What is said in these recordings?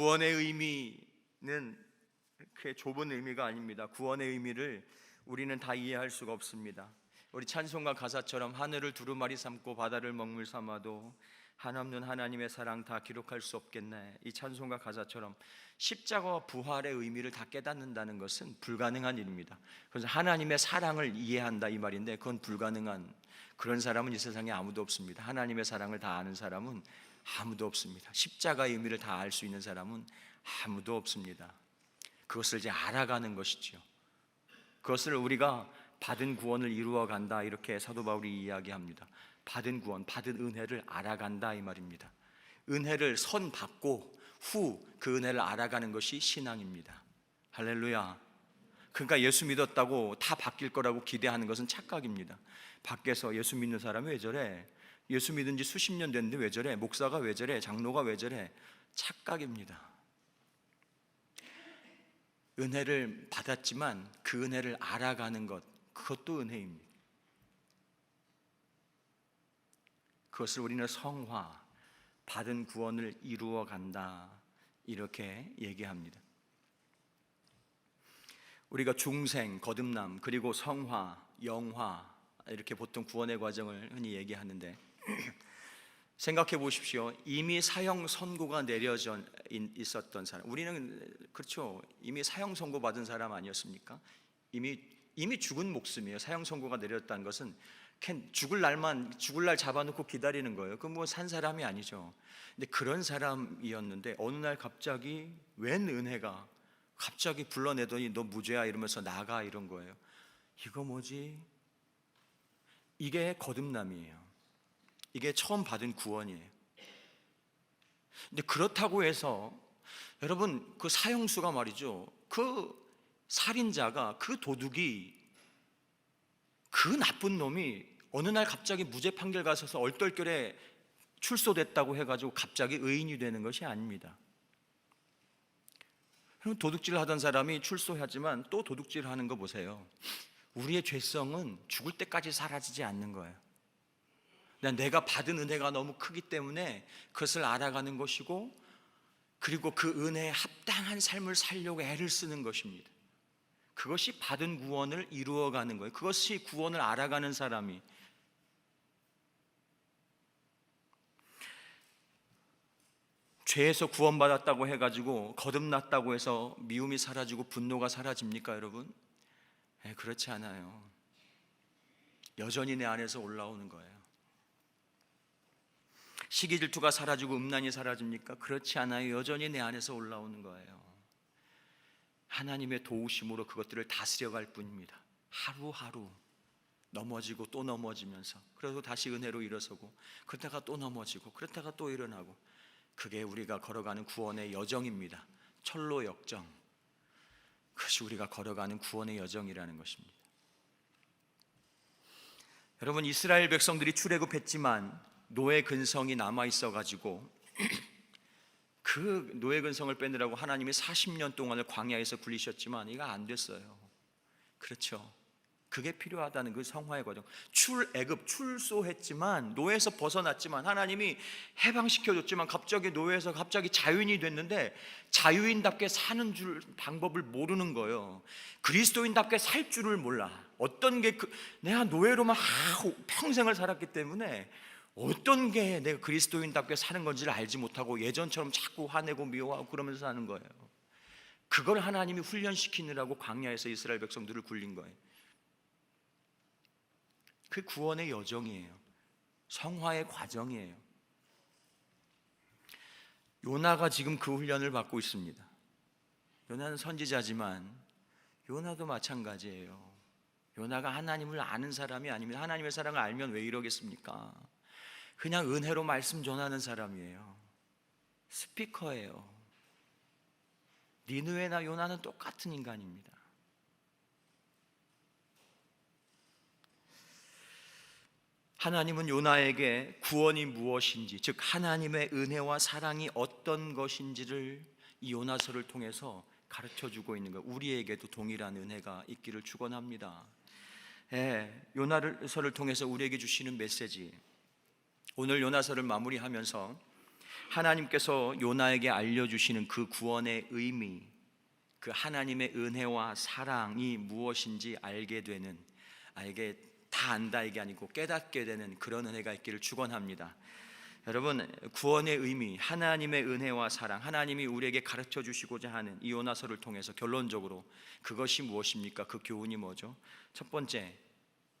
구원의 의미는 그렇게 좁은 의미가 아닙니다. 구원의 의미를 우리는 다 이해할 수가 없습니다. 우리 찬송가 가사처럼 하늘을 두루마리 삼고 바다를 먹물 삼아도 한없는 하나님의 사랑 다 기록할 수 없겠네. 이 찬송가 가사처럼 십자가와 부활의 의미를 다 깨닫는다는 것은 불가능한 일입니다. 그래서 하나님의 사랑을 이해한다 이 말인데 그건 불가능한, 그런 사람은 이 세상에 아무도 없습니다. 하나님의 사랑을 다 아는 사람은 아무도 없습니다. 십자가의 의미를 다 알 수 있는 사람은 아무도 없습니다. 그것을 이제 알아가는 것이죠. 그것을 우리가 받은 구원을 이루어 간다, 이렇게 사도 바울이 이야기합니다. 받은 구원, 받은 은혜를 알아간다 이 말입니다. 은혜를 선 받고 후 그 은혜를 알아가는 것이 신앙입니다. 할렐루야. 그러니까 예수 믿었다고 다 바뀔 거라고 기대하는 것은 착각입니다. 밖에서 예수 믿는 사람이 왜 저래? 예수 믿은 지 수십 년 됐는데 왜 저래? 목사가 왜 저래? 장로가 왜 저래? 착각입니다. 은혜를 받았지만 그 은혜를 알아가는 것, 그것도 은혜입니다. 그것을 우리는 성화, 받은 구원을 이루어 간다, 이렇게 얘기합니다. 우리가 중생, 거듭남, 그리고 성화, 영화, 이렇게 보통 구원의 과정을 흔히 얘기하는데 생각해 보십시오. 이미 사형 선고가 내려져 있었던 사람, 우리는 그렇죠, 이미 사형 선고 받은 사람 아니었습니까? 이미 죽은 목숨이에요. 사형 선고가 내렸다는 것은 죽을 날 잡아놓고 기다리는 거예요. 그 뭐 산 사람이 아니죠. 근데 그런 사람이었는데 어느 날 갑자기 웬 은혜가 갑자기 불러내더니 너 무죄야 이러면서 나가, 이런 거예요. 이거 뭐지? 이게 거듭남이에요. 이게 처음 받은 구원이에요. 근데 그렇다고 해서 여러분, 그 사형수가 말이죠, 그 살인자가, 그 도둑이, 그 나쁜 놈이 어느 날 갑자기 무죄 판결 가셔서 얼떨결에 출소됐다고 해가지고 갑자기 의인이 되는 것이 아닙니다. 도둑질 하던 사람이 출소하지만 또 도둑질 하는 거 보세요. 우리의 죄성은 죽을 때까지 사라지지 않는 거예요. 내가 받은 은혜가 너무 크기 때문에 그것을 알아가는 것이고, 그리고 그 은혜에 합당한 삶을 살려고 애를 쓰는 것입니다. 그것이 받은 구원을 이루어가는 거예요. 그것이 구원을 알아가는 사람이. 죄에서 구원받았다고 해가지고 거듭났다고 해서 미움이 사라지고 분노가 사라집니까 여러분? 그렇지 않아요. 여전히 내 안에서 올라오는 거예요. 시기 질투가 사라지고 음란이 사라집니까? 그렇지 않아요. 여전히 내 안에서 올라오는 거예요. 하나님의 도우심으로 그것들을 다스려갈 뿐입니다. 하루하루 넘어지고 또 넘어지면서, 그래도 다시 은혜로 일어서고, 그러다가 또 넘어지고, 그러다가 또 일어나고, 그게 우리가 걸어가는 구원의 여정입니다. 철로 역정, 그것이 우리가 걸어가는 구원의 여정이라는 것입니다. 여러분, 이스라엘 백성들이 출애굽했지만 노예 근성이 남아있어가지고 그 노예 근성을 빼느라고 하나님이 40년 동안을 광야에서 굴리셨지만 이거 안 됐어요. 그렇죠? 그게 필요하다는 그 성화의 과정. 출애굽, 출소했지만, 노예에서 벗어났지만, 하나님이 해방시켜줬지만 갑자기 노예에서 갑자기 자유인이 됐는데 자유인답게 사는 방법을 모르는 거예요. 그리스도인답게 살 줄을 몰라. 어떤 게 내가 노예로만 평생을 살았기 때문에 어떤 게 내가 그리스도인답게 사는 건지를 알지 못하고 예전처럼 자꾸 화내고 미워하고 그러면서 사는 거예요. 그걸 하나님이 훈련시키느라고 광야에서 이스라엘 백성들을 굴린 거예요. 그 구원의 여정이에요. 성화의 과정이에요. 요나가 지금 그 훈련을 받고 있습니다. 요나는 선지자지만 요나도 마찬가지예요. 요나가 하나님을 아는 사람이 아닙니다. 하나님의 사랑을 알면 왜 이러겠습니까? 그냥 은혜로 말씀 전하는 사람이에요. 스피커예요. 니느웨나 요나는 똑같은 인간입니다. 하나님은 요나에게 구원이 무엇인지, 즉 하나님의 은혜와 사랑이 어떤 것인지를 이 요나서를 통해서 가르쳐주고 있는 거예요. 우리에게도 동일한 은혜가 있기를 축원합니다. 요나서를 통해서 우리에게 주시는 메시지, 오늘 요나서를 마무리하면서 하나님께서 요나에게 알려주시는 그 구원의 의미, 그 하나님의 은혜와 사랑이 무엇인지 다 안다 이게 아니고 깨닫게 되는 그런 은혜가 있기를 축원합니다. 여러분, 구원의 의미, 하나님의 은혜와 사랑, 하나님이 우리에게 가르쳐 주시고자 하는 이 요나서를 통해서 결론적으로 그것이 무엇입니까? 그 교훈이 뭐죠? 첫 번째,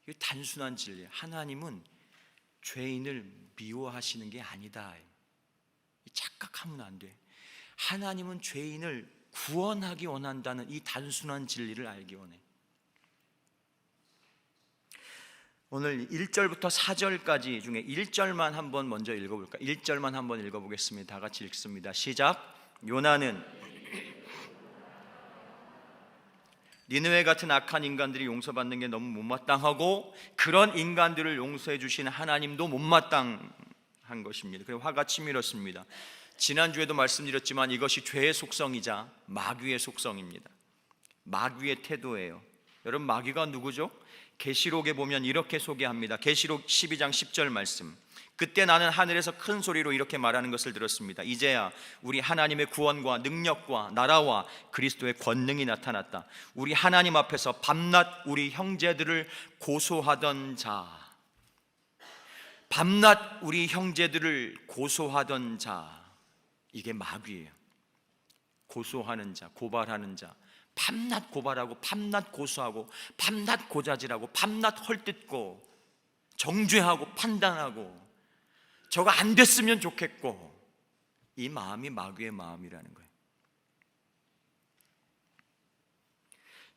이 단순한 진리, 하나님은 죄인을 미워하시는 게 아니다. 착각하면 안 돼. 하나님은 죄인을 구원하기 원한다는 이 단순한 진리를 알기 원해. 오늘 1절부터 4절까지 중에 1절만 한번 먼저 읽어볼까요? 1절만 한번 읽어보겠습니다. 다 같이 읽습니다. 시작. 요나는 니느웨 같은 악한 인간들이 용서받는 게 너무 못마땅하고 그런 인간들을 용서해 주신 하나님도 못마땅한 것입니다. 그래서 화가 치밀었습니다. 지난주에도 말씀드렸지만 이것이 죄의 속성이자 마귀의 속성입니다. 마귀의 태도예요. 여러분, 마귀가 누구죠? 계시록에 보면 이렇게 소개합니다. 계시록 12장 10절 말씀. 그때 나는 하늘에서 큰 소리로 이렇게 말하는 것을 들었습니다. 이제야 우리 하나님의 구원과 능력과 나라와 그리스도의 권능이 나타났다. 우리 하나님 앞에서 밤낮 우리 형제들을 고소하던 자, 밤낮 우리 형제들을 고소하던 자, 이게 마귀예요. 고소하는 자, 고발하는 자, 밤낮 고발하고 밤낮 고소하고 밤낮 고자질하고 밤낮 헐뜯고 정죄하고 판단하고 저거 안 됐으면 좋겠고, 이 마음이 마귀의 마음이라는 거예요.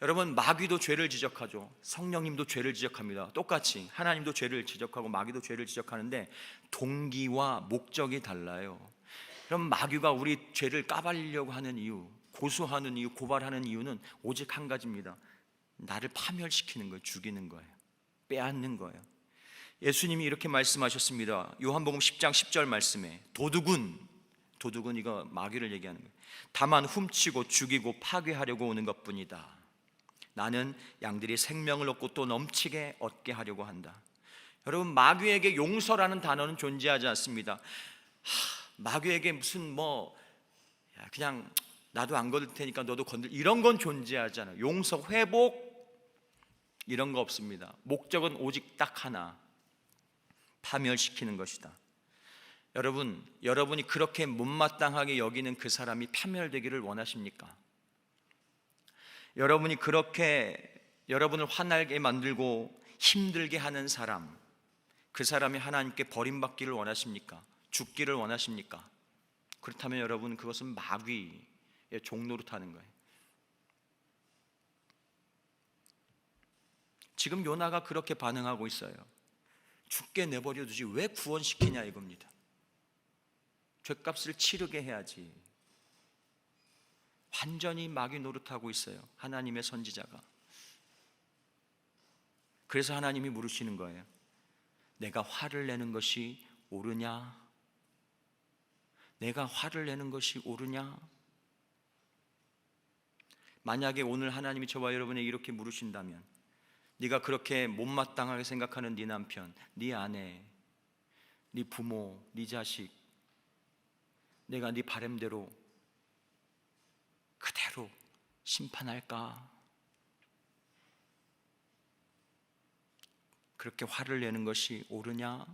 여러분, 마귀도 죄를 지적하죠. 성령님도 죄를 지적합니다. 똑같이 하나님도 죄를 지적하고 마귀도 죄를 지적하는데 동기와 목적이 달라요. 그럼 마귀가 우리 죄를 까발리려고 하는 이유, 고소하는 이유, 고발하는 이유는 오직 한 가지입니다. 나를 파멸시키는 거예요. 죽이는 거예요. 빼앗는 거예요. 예수님이 이렇게 말씀하셨습니다. 요한복음 10장 10절 말씀에 도둑은 이거 마귀를 얘기하는 거예요. 다만 훔치고 죽이고 파괴하려고 오는 것뿐이다. 나는 양들이 생명을 얻고 또 넘치게 얻게 하려고 한다. 여러분, 마귀에게 용서라는 단어는 존재하지 않습니다. 마귀에게 무슨 그냥 나도 안 건들 테니까 너도 건들, 이런 건 존재하지 않아요. 용서, 회복 이런 거 없습니다. 목적은 오직 딱 하나, 파멸시키는 것이다. 여러분이 그렇게 못마땅하게 여기는 그 사람이 파멸되기를 원하십니까? 여러분이 그렇게 여러분을 화나게 만들고 힘들게 하는 사람, 그 사람이 하나님께 버림받기를 원하십니까? 죽기를 원하십니까? 그렇다면 여러분, 그것은 마귀의 종노릇하는 거예요. 지금 요나가 그렇게 반응하고 있어요. 죽게 내버려 두지 왜 구원시키냐 이겁니다. 죗값을 치르게 해야지. 완전히 마귀 노릇하고 있어요, 하나님의 선지자가. 그래서 하나님이 물으시는 거예요. 내가 화를 내는 것이 옳으냐? 내가 화를 내는 것이 옳으냐? 만약에 오늘 하나님이 저와 여러분에게 이렇게 물으신다면, 네가 그렇게 못마땅하게 생각하는 네 남편, 네 아내, 네 부모, 네 자식, 내가 네 바람대로 그대로 심판할까? 그렇게 화를 내는 것이 옳으냐?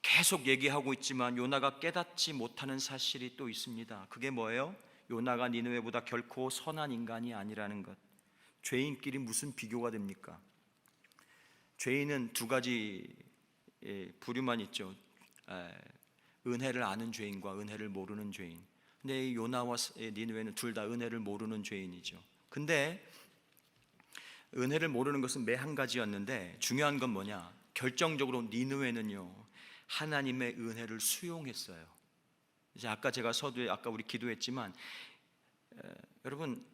계속 얘기하고 있지만 요나가 깨닫지 못하는 사실이 또 있습니다. 그게 뭐예요? 요나가 니느웨보다 결코 선한 인간이 아니라는 것. 죄인끼리 무슨 비교가 됩니까? 죄인은 두 가지 부류만 있죠. 은혜를 아는 죄인과 은혜를 모르는 죄인. 근데 요나와 니느웨는 둘 다 은혜를 모르는 죄인이죠. 근데 은혜를 모르는 것은 매 한 가지였는데 중요한 건 뭐냐? 결정적으로 니느웨는요, 하나님의 은혜를 수용했어요. 이제 아까 제가 서두에 아까 우리 기도했지만, 여러분,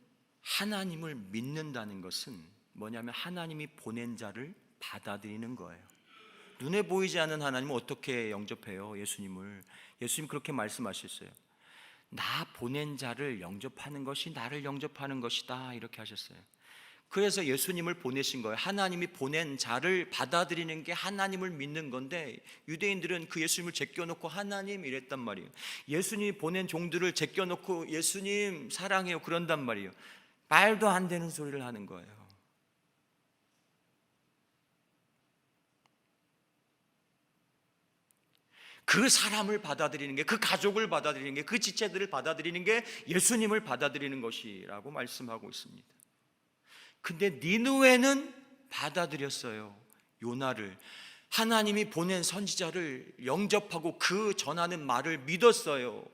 하나님을 믿는다는 것은 뭐냐면 하나님이 보낸 자를 받아들이는 거예요. 눈에 보이지 않는 하나님은 어떻게 영접해요? 예수님 그렇게 말씀하셨어요. 나 보낸 자를 영접하는 것이 나를 영접하는 것이다, 이렇게 하셨어요. 그래서 예수님을 보내신 거예요. 하나님이 보낸 자를 받아들이는 게 하나님을 믿는 건데, 유대인들은 그 예수님을 제껴놓고 하나님 이랬단 말이에요. 예수님이 보낸 종들을 제껴놓고 예수님 사랑해요 그런단 말이에요. 말도 안 되는 소리를 하는 거예요. 그 사람을 받아들이는 게, 그 가족을 받아들이는 게, 그 지체들을 받아들이는 게 예수님을 받아들이는 것이라고 말씀하고 있습니다. 근데 니느웨는 받아들였어요. 요나를, 하나님이 보낸 선지자를 영접하고 그 전하는 말을 믿었어요.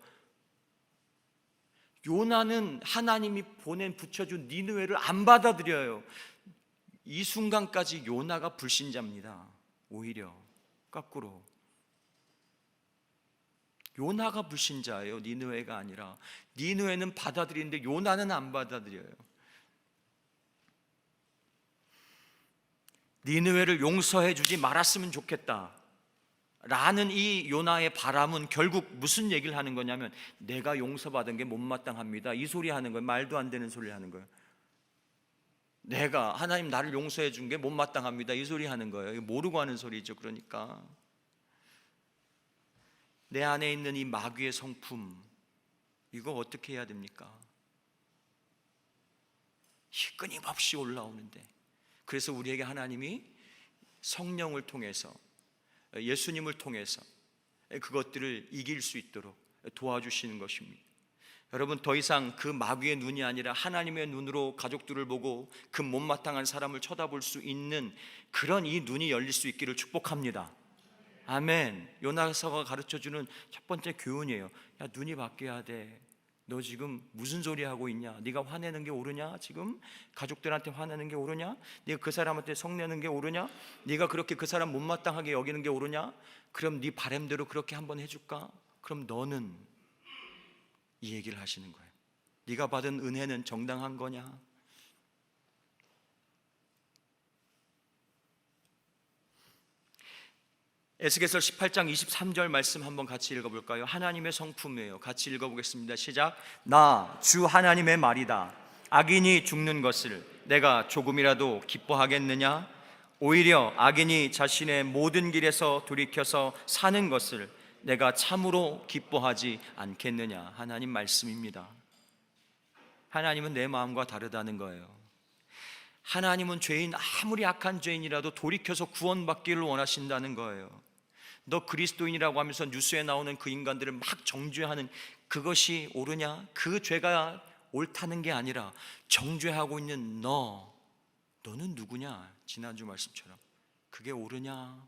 요나는 하나님이 보낸 붙여준 니느웨를 안 받아들여요. 이 순간까지 요나가 불신자입니다. 오히려 거꾸로 요나가 불신자예요. 니느웨가 아니라. 니느웨는 받아들이는데 요나는 안 받아들여요. 니느웨를 용서해 주지 말았으면 좋겠다 라는 이 요나의 바람은 결국 무슨 얘기를 하는 거냐면, 내가 용서받은 게 못마땅합니다, 이 소리 하는 거예요. 말도 안 되는 소리 하는 거예요. 내가, 하나님 나를 용서해 준 게 못마땅합니다, 이 소리 하는 거예요. 모르고 하는 소리죠. 그러니까 내 안에 있는 이 마귀의 성품, 이거 어떻게 해야 됩니까? 끊임없이 올라오는데, 그래서 우리에게 하나님이 성령을 통해서, 예수님을 통해서 그것들을 이길 수 있도록 도와주시는 것입니다. 여러분, 더 이상 그 마귀의 눈이 아니라 하나님의 눈으로 가족들을 보고 그 못마땅한 사람을 쳐다볼 수 있는 그런 이 눈이 열릴 수 있기를 축복합니다. 아멘. 요나서가 가르쳐주는 첫 번째 교훈이에요. 야, 눈이 바뀌어야 돼. 너 지금 무슨 소리 하고 있냐? 네가 화내는 게 옳으냐? 지금 가족들한테 화내는 게 옳으냐? 네가 그 사람한테 성내는 게 옳으냐? 네가 그렇게 그 사람 못마땅하게 여기는 게 옳으냐? 그럼 네 바람대로 그렇게 한번 해줄까? 그럼 너는, 이 얘기를 하시는 거예요. 네가 받은 은혜는 정당한 거냐? 에스겔서 18장 23절 말씀 한번 같이 읽어볼까요? 하나님의 성품이에요. 같이 읽어보겠습니다. 시작. 나 주 하나님의 말이다. 악인이 죽는 것을 내가 조금이라도 기뻐하겠느냐? 오히려 악인이 자신의 모든 길에서 돌이켜서 사는 것을 내가 참으로 기뻐하지 않겠느냐? 하나님 말씀입니다. 하나님은 내 마음과 다르다는 거예요. 하나님은 죄인, 아무리 악한 죄인이라도 돌이켜서 구원받기를 원하신다는 거예요. 너 그리스도인이라고 하면서 뉴스에 나오는 그 인간들을 막 정죄하는 그것이 옳으냐? 그 죄가 옳다는 게 아니라 정죄하고 있는 너는 누구냐? 지난주 말씀처럼 그게 옳으냐?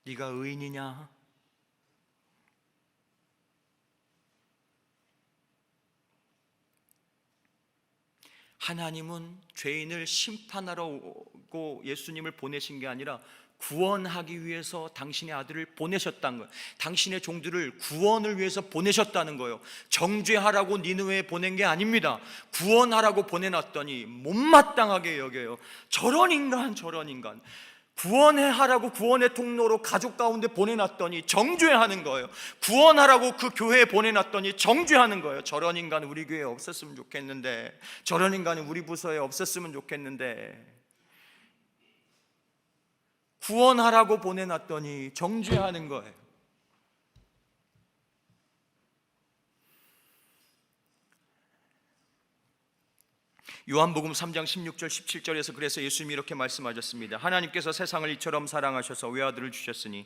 네가 의인이냐? 하나님은 죄인을 심판하러 오고 예수님을 보내신 게 아니라 구원하기 위해서 당신의 아들을 보내셨다는 거예요. 당신의 종들을 구원을 위해서 보내셨다는 거예요. 정죄하라고 니느웨에 보낸 게 아닙니다. 구원하라고 보내놨더니 못마땅하게 여겨요. 저런 인간. 구원하라고 구원의 통로로 가족 가운데 보내놨더니 정죄하는 거예요. 구원하라고 그 교회에 보내놨더니 정죄하는 거예요. 저런 인간 우리 교회에 없었으면 좋겠는데, 저런 인간이 우리 부서에 없었으면 좋겠는데, 구원하라고 보내놨더니 정죄하는 거예요. 요한복음 3장 16절 17절에서 그래서 예수님이 이렇게 말씀하셨습니다. 하나님께서 세상을 이처럼 사랑하셔서 외아들을 주셨으니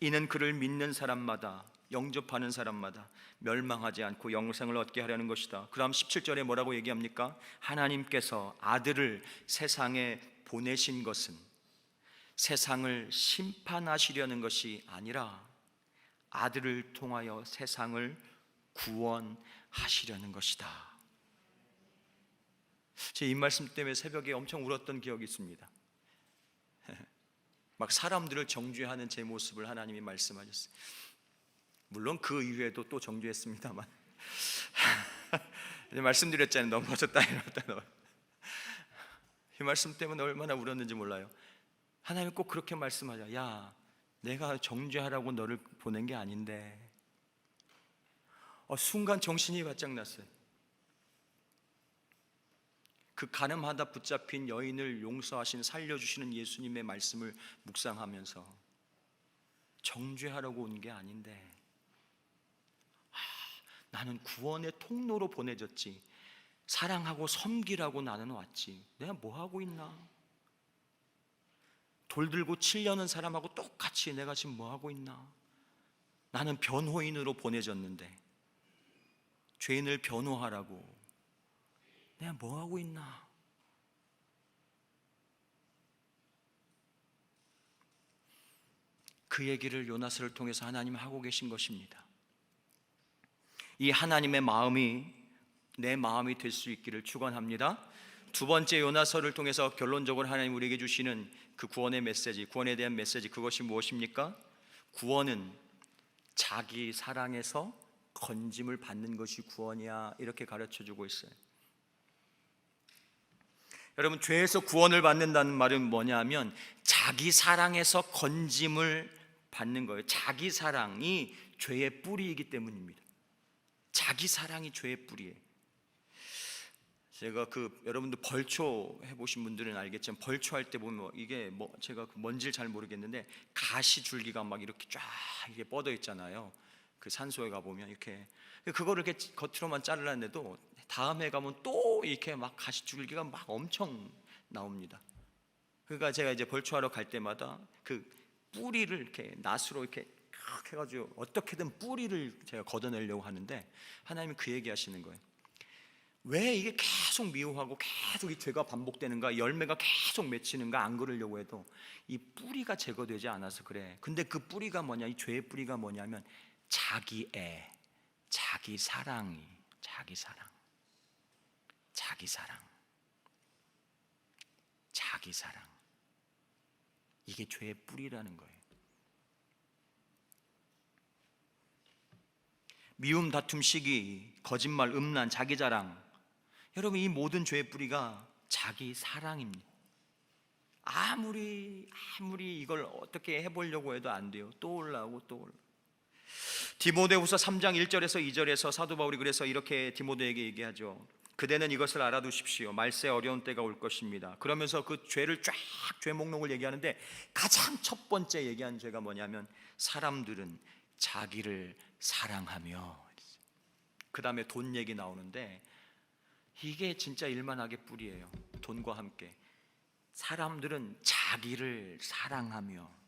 이는 그를 믿는 사람마다, 영접하는 사람마다 멸망하지 않고 영생을 얻게 하려는 것이다. 그럼 17절에 뭐라고 얘기합니까? 하나님께서 아들을 세상에 보내신 것은 세상을 심판하시려는 것이 아니라 아들을 통하여 세상을 구원하시려는 것이다. 제 이 말씀 때문에 새벽에 엄청 울었던 기억이 있습니다. 막 사람들을 정죄하는 제 모습을 하나님이 말씀하셨어요. 물론 그 이후에도 또 정죄했습니다만 말씀드렸잖아요. 넘어졌다 이러다. 이 말씀 때문에 얼마나 울었는지 몰라요. 하나님 꼭 그렇게 말씀하자. 야, 내가 정죄하라고 너를 보낸 게 아닌데 순간 정신이 바짝 났어요. 그 가늠하다 붙잡힌 여인을 용서하신 살려주시는 예수님의 말씀을 묵상하면서 정죄하려고 온 게 아닌데 나는 구원의 통로로 보내졌지, 사랑하고 섬기라고 나는 왔지, 내가 뭐 하고 있나? 돌 들고 치려는 사람하고 똑같이 내가 지금 뭐 하고 있나? 나는 변호인으로 보내졌는데 죄인을 변호하라고 내가 뭐 하고 있나? 그 얘기를 요나스를 통해서 하나님은 하고 계신 것입니다. 이 하나님의 마음이 내 마음이 될 수 있기를 축원합니다. 두 번째, 요나서를 통해서 결론적으로 하나님 우리에게 주시는 그 구원의 메시지, 구원에 대한 메시지, 그것이 무엇입니까? 구원은 자기 사랑에서 건짐을 받는 것이 구원이야, 이렇게 가르쳐주고 있어요. 여러분, 죄에서 구원을 받는다는 말은 뭐냐면 자기 사랑에서 건짐을 받는 거예요. 자기 사랑이 죄의 뿌리이기 때문입니다. 자기 사랑이 죄의 뿌리예요. 제가 여러분들 벌초 해보신 분들은 알겠지만, 벌초할 때 보면 이게 제가 뭔지를 잘 모르겠는데 가시 줄기가 막 이렇게 쫙 이렇게 뻗어 있잖아요. 그 산소에 가 보면 이렇게, 그거를 이렇게 겉으로만 자르려는데도 다음 해 가면 또 이렇게 막 가시 줄기가 막 엄청 나옵니다. 그러니까 제가 이제 벌초하러 갈 때마다 그 뿌리를 이렇게 낫으로 이렇게 해가지고 어떻게든 뿌리를 제가 걷어내려고 하는데, 하나님은 그 얘기하시는 거예요. 왜 이게 계속 미워하고 계속 이 죄가 반복되는가, 열매가 계속 맺히는가, 안 그러려고 해도 이 뿌리가 제거되지 않아서 그래. 근데 그 뿌리가 뭐냐, 이 죄의 뿌리가 뭐냐면 자기애, 자기 사랑이, 자기 사랑, 자기 사랑, 자기 사랑, 이게 죄의 뿌리라는 거예요. 미움, 다툼, 시기, 거짓말, 음란, 자기 자랑, 여러분, 이 모든 죄의 뿌리가 자기 사랑입니다. 아무리 이걸 어떻게 해보려고 해도 안 돼요. 또 올라오고 또 올라오고. 디모데후서 3장 1절에서 2절에서 사도 바울이 그래서 이렇게 디모데에게 얘기하죠. 그대는 이것을 알아두십시오. 말세 어려운 때가 올 것입니다. 그러면서 그 죄를 쫙, 죄 목록을 얘기하는데 가장 첫 번째 얘기한 죄가 뭐냐면 사람들은 자기를 사랑하며, 그 다음에 돈 얘기 나오는데 이게 진짜 일만하게 뿌리예요. 돈과 함께 사람들은 자기를 사랑하며.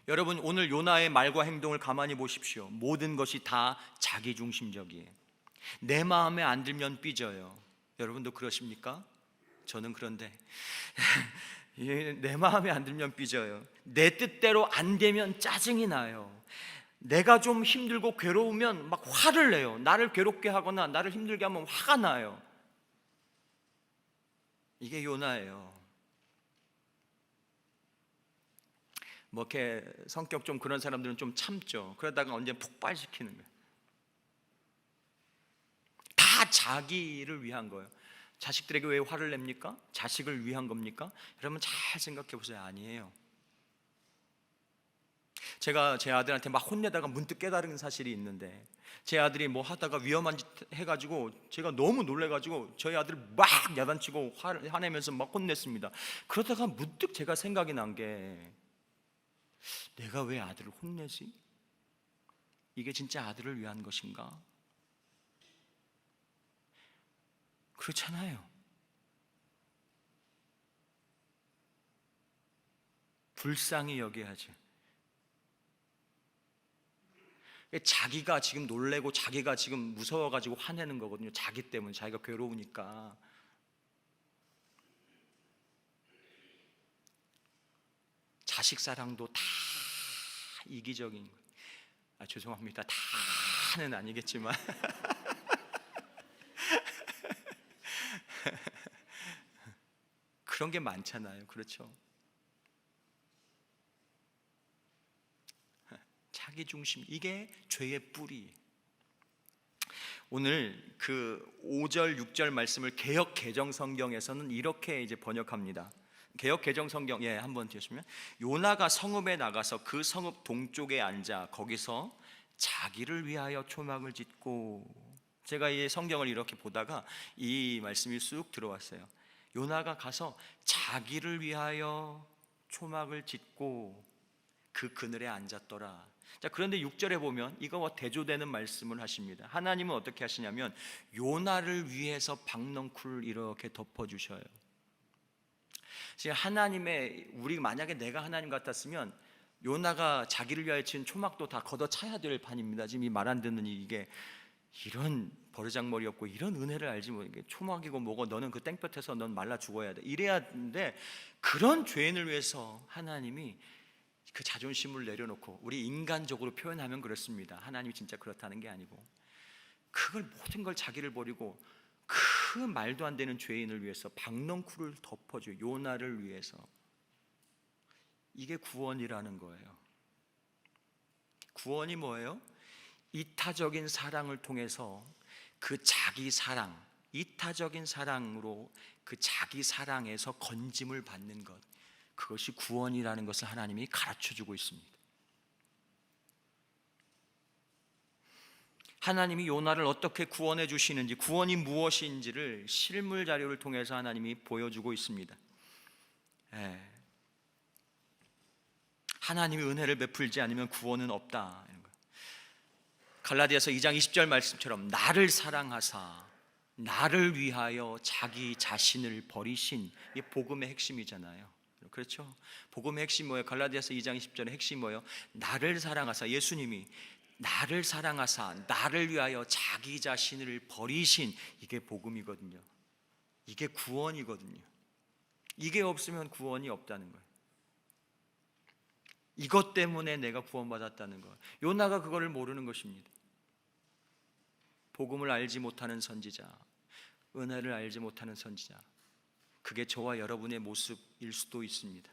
여러분, 오늘 요나의 말과 행동을 가만히 보십시오. 모든 것이 다 자기중심적이에요. 내 마음에 안 들면 삐져요. 여러분도 그러십니까? 저는 그런데 내 마음에 안 들면 삐져요. 내 뜻대로 안 되면 짜증이 나요. 내가 좀 힘들고 괴로우면 막 화를 내요. 나를 괴롭게 하거나 나를 힘들게 하면 화가 나요. 이게 요나예요. 뭐 이렇게 성격 좀 그런 사람들은 좀 참죠. 그러다가 언제 폭발시키는 거예요. 다 자기를 위한 거예요. 자식들에게 왜 화를 냅니까? 자식을 위한 겁니까? 여러분 잘 생각해 보세요. 아니에요. 제가 제 아들한테 막 혼내다가 문득 깨달은 사실이 있는데, 제 아들이 뭐 하다가 위험한 짓 해가지고 제가 너무 놀래가지고 저희 아들을 막 야단치고 화내면서 막 혼냈습니다. 그러다가 문득 제가 생각이 난 게, 내가 왜 아들을 혼내지? 이게 진짜 아들을 위한 것인가? 그렇잖아요. 불쌍히 여겨야지. 자기가 지금 놀래고 자기가 지금 무서워가지고 화내는 거거든요. 자기 때문에, 자기가 괴로우니까. 자식 사랑도 다 이기적인 거예요. 죄송합니다. 다는 아니겠지만 그런 게 많잖아요. 그렇죠? 자기 중심, 이게 죄의 뿌리. 오늘 그 5절 6절 말씀을 개역 개정 성경에서는 이렇게 이제 번역합니다. 개역 개정 성경 한번 띄우시면 요나가 성읍에 나가서 그 성읍 동쪽에 앉아 거기서 자기를 위하여 초막을 짓고. 제가 이 성경을 이렇게 보다가 이 말씀이 쑥 들어왔어요. 요나가 가서 자기를 위하여 초막을 짓고 그 그늘에 앉았더라. 자, 그런데 6절에 보면 이거와 대조되는 말씀을 하십니다. 하나님은 어떻게 하시냐면 요나를 위해서 박넝쿨을 이렇게 덮어주셔요. 지금 하나님의, 우리 만약에 내가 하나님 같았으면 요나가 자기를 위하여 지은 초막도 다 걷어차야 될 판입니다. 지금 이 말 안 듣는 이게 이런 버르장머리였고 이런 은혜를 알지 못해. 초막이고 뭐고 너는 그 땡볕에서 넌 말라 죽어야 돼 이래야 하는데, 그런 죄인을 위해서 하나님이 그 자존심을 내려놓고, 우리 인간적으로 표현하면 그렇습니다. 하나님이 진짜 그렇다는 게 아니고 그걸 모든 걸 자기를 버리고 그 말도 안 되는 죄인을 위해서 박넝쿨을 덮어줘. 요나를 위해서. 이게 구원이라는 거예요. 구원이 뭐예요? 이타적인 사랑을 통해서 그 자기 사랑, 이타적인 사랑으로 그 자기 사랑에서 건짐을 받는 것, 그것이 구원이라는 것을 하나님이 가르쳐주고 있습니다. 하나님이 요나를 어떻게 구원해 주시는지, 구원이 무엇인지를 실물 자료를 통해서 하나님이 보여주고 있습니다. 하나님이 은혜를 베풀지 않으면 구원은 없다. 갈라디아서 2장 20절 말씀처럼 나를 사랑하사 나를 위하여 자기 자신을 버리신, 이 복음의 핵심이잖아요. 그렇죠? 복음의 핵심 뭐예요? 갈라디아서 2장 20절의 핵심 뭐예요? 나를 사랑하사, 예수님이 나를 사랑하사 나를 위하여 자기 자신을 버리신, 이게 복음이거든요. 이게 구원이거든요. 이게 없으면 구원이 없다는 거예요. 이것 때문에 내가 구원받았다는 거예요. 요나가 그거를 모르는 것입니다. 복음을 알지 못하는 선지자, 은혜를 알지 못하는 선지자, 그게 저와 여러분의 모습일 수도 있습니다.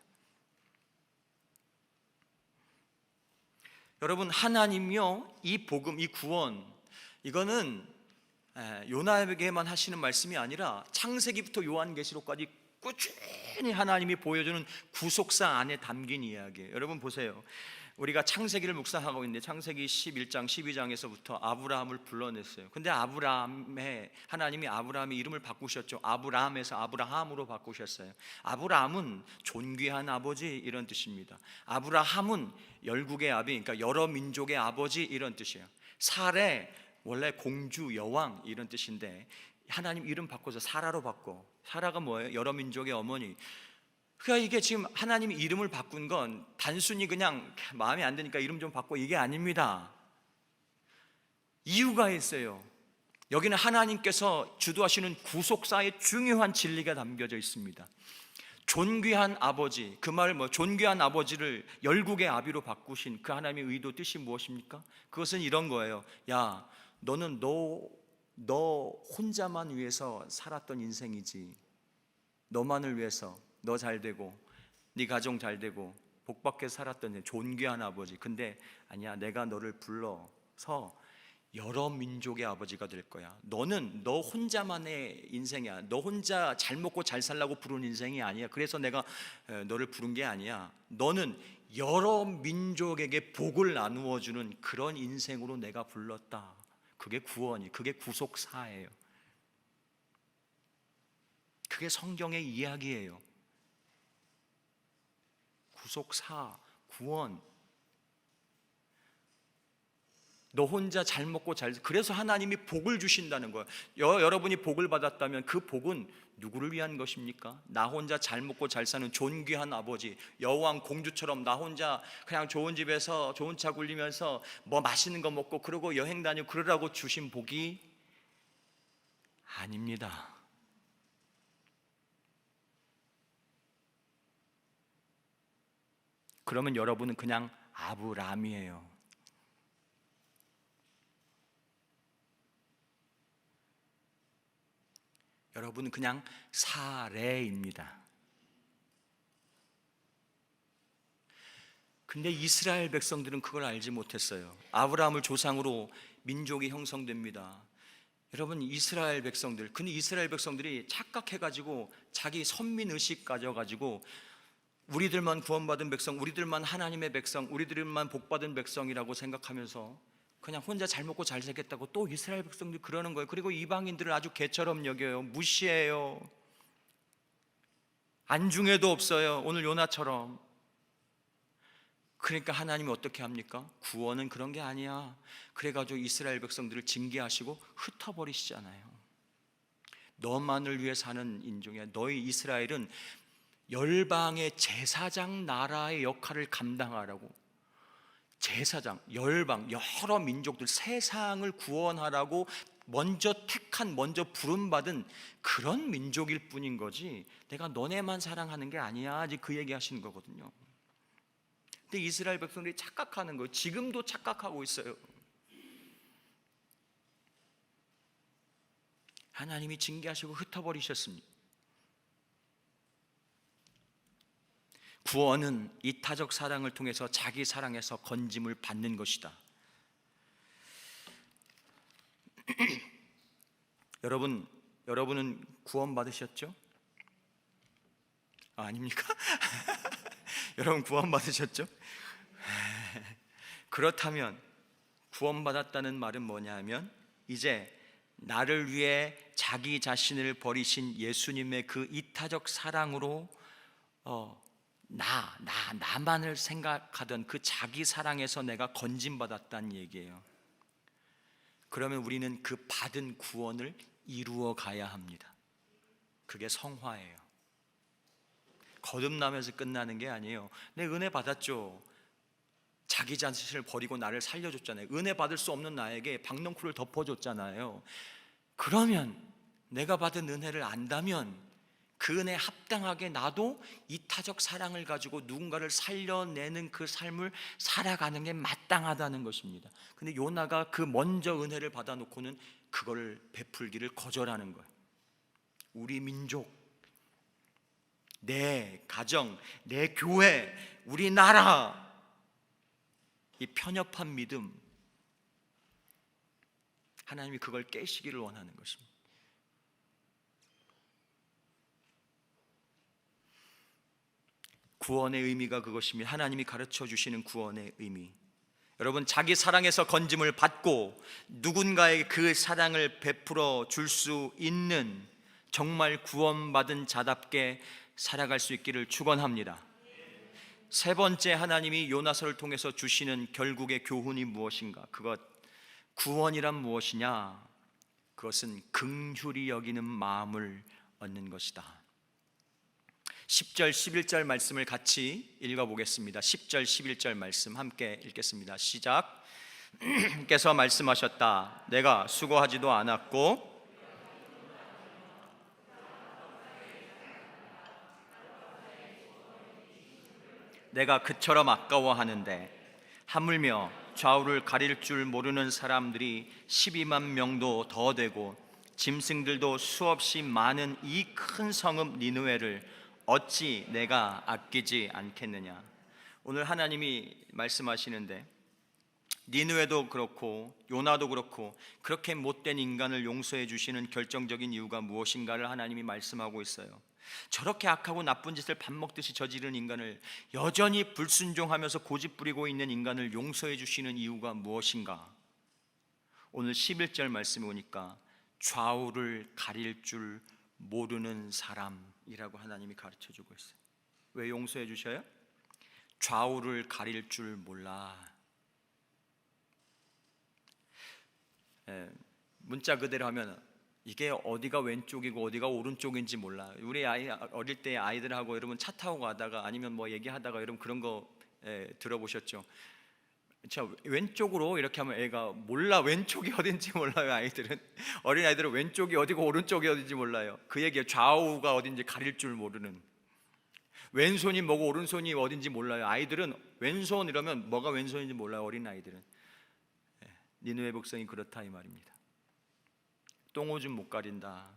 여러분, 하나님이요, 이 복음, 이 구원, 이거는 요나에게만 하시는 말씀이 아니라 창세기부터 요한계시록까지 꾸준히 하나님이 보여주는 구속사 안에 담긴 이야기예요. 여러분 보세요. 우리가 창세기를 묵상하고 있는데 창세기 11장 12장에서부터 아브라함을 불러냈어요. 근데 하나님이 아브라함의 이름을 바꾸셨죠. 아브라함에서 아브라함으로 바꾸셨어요. 아브라함은 존귀한 아버지, 이런 뜻입니다. 아브라함은 열국의 아비, 그러니까 여러 민족의 아버지, 이런 뜻이에요. 사레, 원래 공주, 여왕, 이런 뜻인데 하나님 이름 바꿔서 사라로 바꿔. 사라가 뭐예요? 여러 민족의 어머니. 그러니까 이게 지금 하나님이 이름을 바꾼 건 단순히 그냥 마음에 안 드니까 이름 좀 바꿔, 이게 아닙니다. 이유가 있어요. 여기는 하나님께서 주도하시는 구속사의 중요한 진리가 담겨져 있습니다. 존귀한 아버지, 그 말 존귀한 아버지를 열국의 아비로 바꾸신 그 하나님의 의도, 뜻이 무엇입니까? 그것은 이런 거예요. 야, 너는 너 혼자만 위해서 살았던 인생이지. 너만을 위해서 너 잘되고 네 가정 잘되고 복받게 살았던 존귀한 아버지. 근데 아니야, 내가 너를 불러서 여러 민족의 아버지가 될 거야. 너는 너 혼자만의 인생이야. 너 혼자 잘 먹고 잘 살라고 부른 인생이 아니야. 그래서 내가 너를 부른 게 아니야. 너는 여러 민족에게 복을 나누어 주는 그런 인생으로 내가 불렀다. 그게 구원이, 그게 구속사예요. 그게 성경의 이야기예요. 구속사, 구원. 너 혼자 잘 먹고 그래서 하나님이 복을 주신다는 거예요. 여러분이 복을 받았다면 그 복은 누구를 위한 것입니까? 나 혼자 잘 먹고 잘 사는 존귀한 아버지, 여왕 공주처럼 나 혼자 그냥 좋은 집에서 좋은 차 굴리면서 뭐 맛있는 거 먹고 그러고 여행 다니고 그러라고 주신 복이 아닙니다. 그러면 여러분은 그냥 아브라함이에요. 여러분은 그냥 사레입니다. 근데 이스라엘 백성들은 그걸 알지 못했어요. 아브라함을 조상으로 민족이 형성됩니다. 여러분, 이스라엘 백성들, 근데 이스라엘 백성들이 착각해가지고 자기 선민의식 가져가지고 우리들만 구원받은 백성, 우리들만 하나님의 백성, 우리들만 복받은 백성이라고 생각하면서 그냥 혼자 잘 먹고 잘 살겠다고 또 이스라엘 백성들이 그러는 거예요. 그리고 이방인들을 아주 개처럼 여겨요. 무시해요. 안중에도 없어요. 오늘 요나처럼. 그러니까 하나님이 어떻게 합니까? 구원은 그런 게 아니야. 그래가지고 이스라엘 백성들을 징계하시고 흩어버리시잖아요. 너만을 위해 사는 인종이야. 너희 이스라엘은 열방의 제사장 나라의 역할을 감당하라고. 제사장, 열방, 여러 민족들, 세상을 구원하라고 먼저 택한, 먼저 부름받은 그런 민족일 뿐인 거지, 내가 너네만 사랑하는 게 아니야, 이제 그 얘기 하시는 거거든요. 근데 이스라엘 백성들이 착각하는 거예요. 지금도 착각하고 있어요. 하나님이 징계하시고 흩어버리셨습니다. 구원은 이타적 사랑을 통해서 자기 사랑에서 건짐을 받는 것이다. 여러분은 구원 받으셨죠? 아닙니까? 여러분 구원 받으셨죠? 그렇다면 구원받았다는 말은 뭐냐 하면, 이제 나를 위해 자기 자신을 버리신 예수님의 그 이타적 사랑으로 나만을 생각하던 그 자기 사랑에서 내가 건짐받았다는 얘기예요. 그러면 우리는 그 받은 구원을 이루어 가야 합니다. 그게 성화예요. 거듭나면서 끝나는 게 아니에요. 내 은혜 받았죠. 자기 자신을 버리고 나를 살려줬잖아요. 은혜 받을 수 없는 나에게 박넝쿨을 덮어줬잖아요. 그러면 내가 받은 은혜를 안다면 그 은혜에 합당하게 나도 이타적 사랑을 가지고 누군가를 살려내는 그 삶을 살아가는 게 마땅하다는 것입니다. 근데 요나가 그 먼저 은혜를 받아놓고는 그걸 베풀기를 거절하는 거예요. 우리 민족, 내 가정, 내 교회, 우리 나라, 이 편협한 믿음, 하나님이 그걸 깨시기를 원하는 것입니다. 구원의 의미가 그것입니다. 하나님이 가르쳐 주시는 구원의 의미. 여러분, 자기 사랑에서 건짐을 받고 누군가에게 그 사랑을 베풀어 줄 수 있는 정말 구원받은 자답게 살아갈 수 있기를 축원합니다. 세 번째, 하나님이 요나서를 통해서 주시는 결국의 교훈이 무엇인가? 그것, 구원이란 무엇이냐? 그것은 긍휼히 여기는 마음을 얻는 것이다. 10절 11절 말씀을 같이 읽어보겠습니다. 10절 11절 말씀 함께 읽겠습니다. 시작. 께서 말씀하셨다. 내가 수고하지도 않았고 내가 그처럼 아까워하는데 하물며 좌우를 가릴 줄 모르는 사람들이 12만 명도 더 되고 짐승들도 수없이 많은 이 큰 성읍 니느웨를 어찌 내가 아끼지 않겠느냐. 오늘 하나님이 말씀하시는데, 니느웨도 그렇고 요나도 그렇고 그렇게 못된 인간을 용서해 주시는 결정적인 이유가 무엇인가를 하나님이 말씀하고 있어요. 저렇게 악하고 나쁜 짓을 밥 먹듯이 저지른 인간을, 여전히 불순종하면서 고집 부리고 있는 인간을 용서해 주시는 이유가 무엇인가? 오늘 11절 말씀에 오니까 좌우를 가릴 줄 모르는 사람이라고 하나님이 가르쳐주고 있어요. 왜 용서해 주셔요? 좌우를 가릴 줄 몰라. 문자 그대로 하면 이게 어디가 왼쪽이고 어디가 오른쪽인지 몰라. 우리 아이 어릴 때 아이들하고 여러분 차 타고 가다가 아니면 뭐 얘기하다가 여러분 그런 거 들어보셨죠? 자, 왼쪽으로 이렇게 하면 애가 몰라. 왼쪽이 어딘지 몰라요. 아이들은, 어린 아이들은 왼쪽이 어디고 오른쪽이 어딘지 몰라요. 그 얘기예요. 좌우가 어딘지 가릴 줄 모르는. 왼손이 뭐고 오른손이 어딘지 몰라요. 아이들은 왼손 이러면 뭐가 왼손인지 몰라요. 어린 아이들은. 니느웨 백성이 그렇다 이 말입니다. 똥오줌 못 가린다.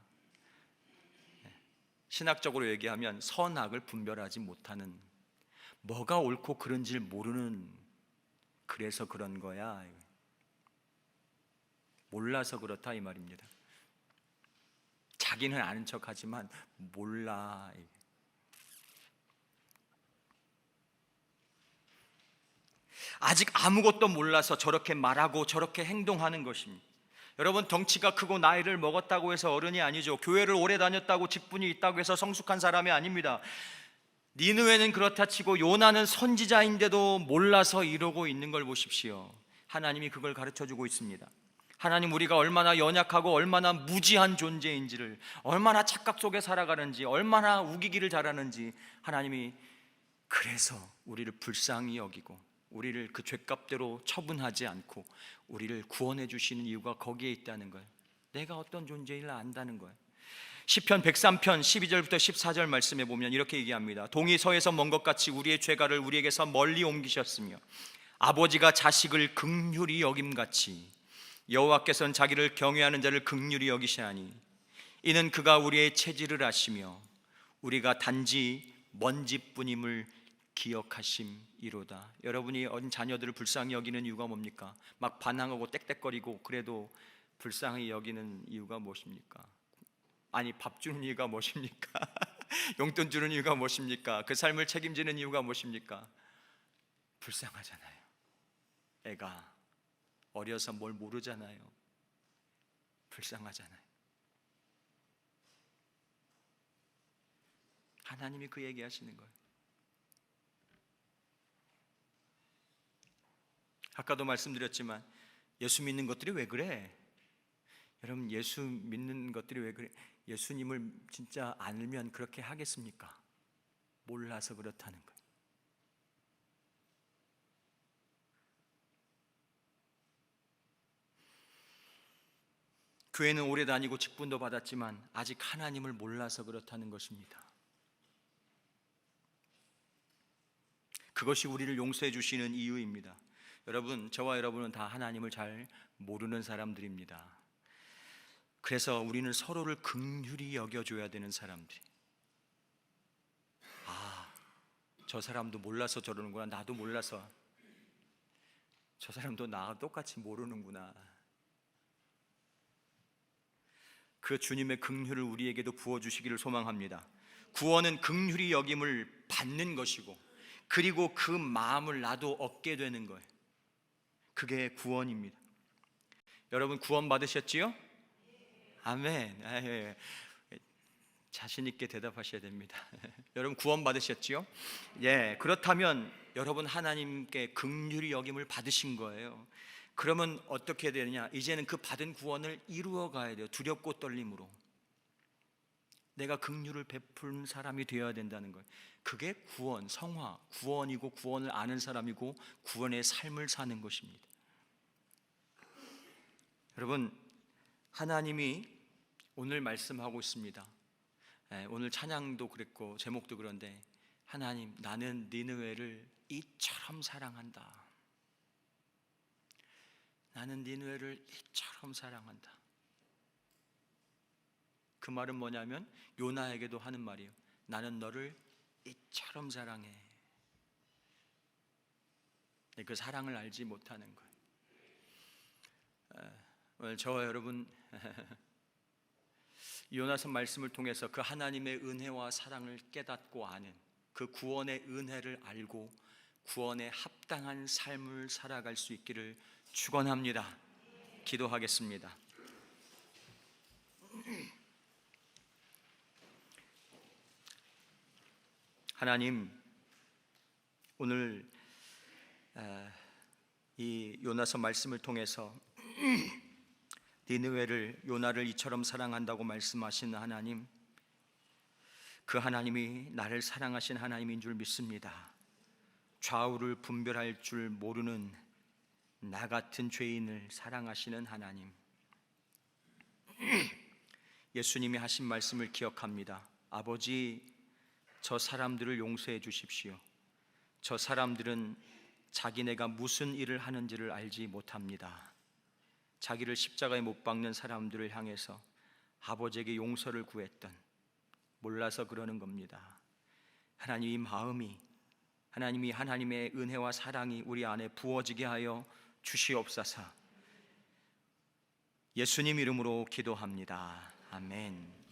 신학적으로 얘기하면 선악을 분별하지 못하는, 뭐가 옳고 그른지를 모르는, 그래서 그런 거야, 몰라서 그렇다 이 말입니다. 자기는 아는 척하지만 몰라. 아직 아무것도 몰라서 저렇게 말하고 저렇게 행동하는 것입니다. 여러분, 덩치가 크고 나이를 먹었다고 해서 어른이 아니죠. 교회를 오래 다녔다고 직분이 있다고 해서 성숙한 사람이 아닙니다. 니느웨는 그렇다 치고 요나는 선지자인데도 몰라서 이러고 있는 걸 보십시오. 하나님이 그걸 가르쳐주고 있습니다. 하나님, 우리가 얼마나 연약하고 얼마나 무지한 존재인지를, 얼마나 착각 속에 살아가는지, 얼마나 우기기를 잘하는지, 하나님이 그래서 우리를 불쌍히 여기고 우리를 그 죄값대로 처분하지 않고 우리를 구원해 주시는 이유가 거기에 있다는 거예요. 내가 어떤 존재인지를 안다는 거예요. 시편 103편 12절부터 14절 말씀에 보면 이렇게 얘기합니다. 동이 서에서 먼 것 같이 우리의 죄가를 우리에게서 멀리 옮기셨으며 아버지가 자식을 긍휼히 여김같이 여호와께서는 자기를 경외하는 자를 긍휼히 여기시나니 이는 그가 우리의 체질을 아시며 우리가 단지 먼지뿐임을 기억하심이로다. 여러분이 어린 자녀들을 불쌍히 여기는 이유가 뭡니까? 막 반항하고 떽떽거리고 그래도 불쌍히 여기는 이유가 무엇입니까? 아니, 밥 주는 이유가 무엇입니까? 용돈 주는 이유가 무엇입니까? 그 삶을 책임지는 이유가 무엇입니까? 불쌍하잖아요. 애가 어려서 뭘 모르잖아요. 불쌍하잖아요. 하나님이 그 얘기하시는 거예요. 아까도 말씀드렸지만 예수 믿는 것들이 왜 그래? 여러분, 예수 믿는 것들이 왜 그래? 예수님을 진짜 알면 그렇게 하겠습니까? 몰라서 그렇다는 거예요. 교회는 오래 다니고 직분도 받았지만 아직 하나님을 몰라서 그렇다는 것입니다. 그것이 우리를 용서해 주시는 이유입니다. 여러분, 저와 여러분은 다 하나님을 잘 모르는 사람들입니다. 그래서 우리는 서로를 긍휼히 여겨줘야 되는 사람들이. 저 사람도 몰라서 저러는구나. 나도 몰라서. 저 사람도 나와 똑같이 모르는구나. 그 주님의 긍휼을 우리에게도 부어주시기를 소망합니다. 구원은 긍휼히 여김을 받는 것이고, 그리고 그 마음을 나도 얻게 되는 거예요. 그게 구원입니다. 여러분, 구원 받으셨지요? 아멘. 자신 있게 대답하셔야 됩니다. 여러분, 구원 받으셨지요? 예. 그렇다면 여러분, 하나님께 긍휼히 여김을 받으신 거예요. 그러면 어떻게 되느냐? 이제는 그 받은 구원을 이루어 가야 돼요. 두렵고 떨림으로. 내가 긍휼을 베푼 사람이 되어야 된다는 거예요. 그게 구원, 성화, 구원이고 구원을 아는 사람이고 구원의 삶을 사는 것입니다. 여러분, 하나님이 오늘 말씀하고 있습니다. 오늘 찬양도 그랬고 제목도 그런데, 하나님, 나는 니느웨를 이처럼 사랑한다. 나는 니느웨를 이처럼 사랑한다. 그 말은 뭐냐면 요나에게도 하는 말이에요. 나는 너를 이처럼 사랑해. 그 사랑을 알지 못하는 거예요. 오늘 저와 여러분 요나서 말씀을 통해서 그 하나님의 은혜와 사랑을 깨닫고 아는, 그 구원의 은혜를 알고 구원에 합당한 삶을 살아갈 수 있기를 축원합니다. 기도하겠습니다. 하나님, 오늘 이 요나서 말씀을 통해서 니느웨를, 요나를 이처럼 사랑한다고 말씀하신 하나님, 그 하나님이 나를 사랑하신 하나님인 줄 믿습니다. 좌우를 분별할 줄 모르는 나 같은 죄인을 사랑하시는 하나님, 예수님이 하신 말씀을 기억합니다. 아버지, 저 사람들을 용서해 주십시오. 저 사람들은 자기네가 무슨 일을 하는지를 알지 못합니다. 자기를 십자가에 못 박는 사람들을 향해서 아버지에게 용서를 구했던, 몰라서 그러는 겁니다. 하나님, 이 마음이, 하나님이 하나님의 은혜와 사랑이 우리 안에 부어지게 하여 주시옵소서. 예수님 이름으로 기도합니다. 아멘.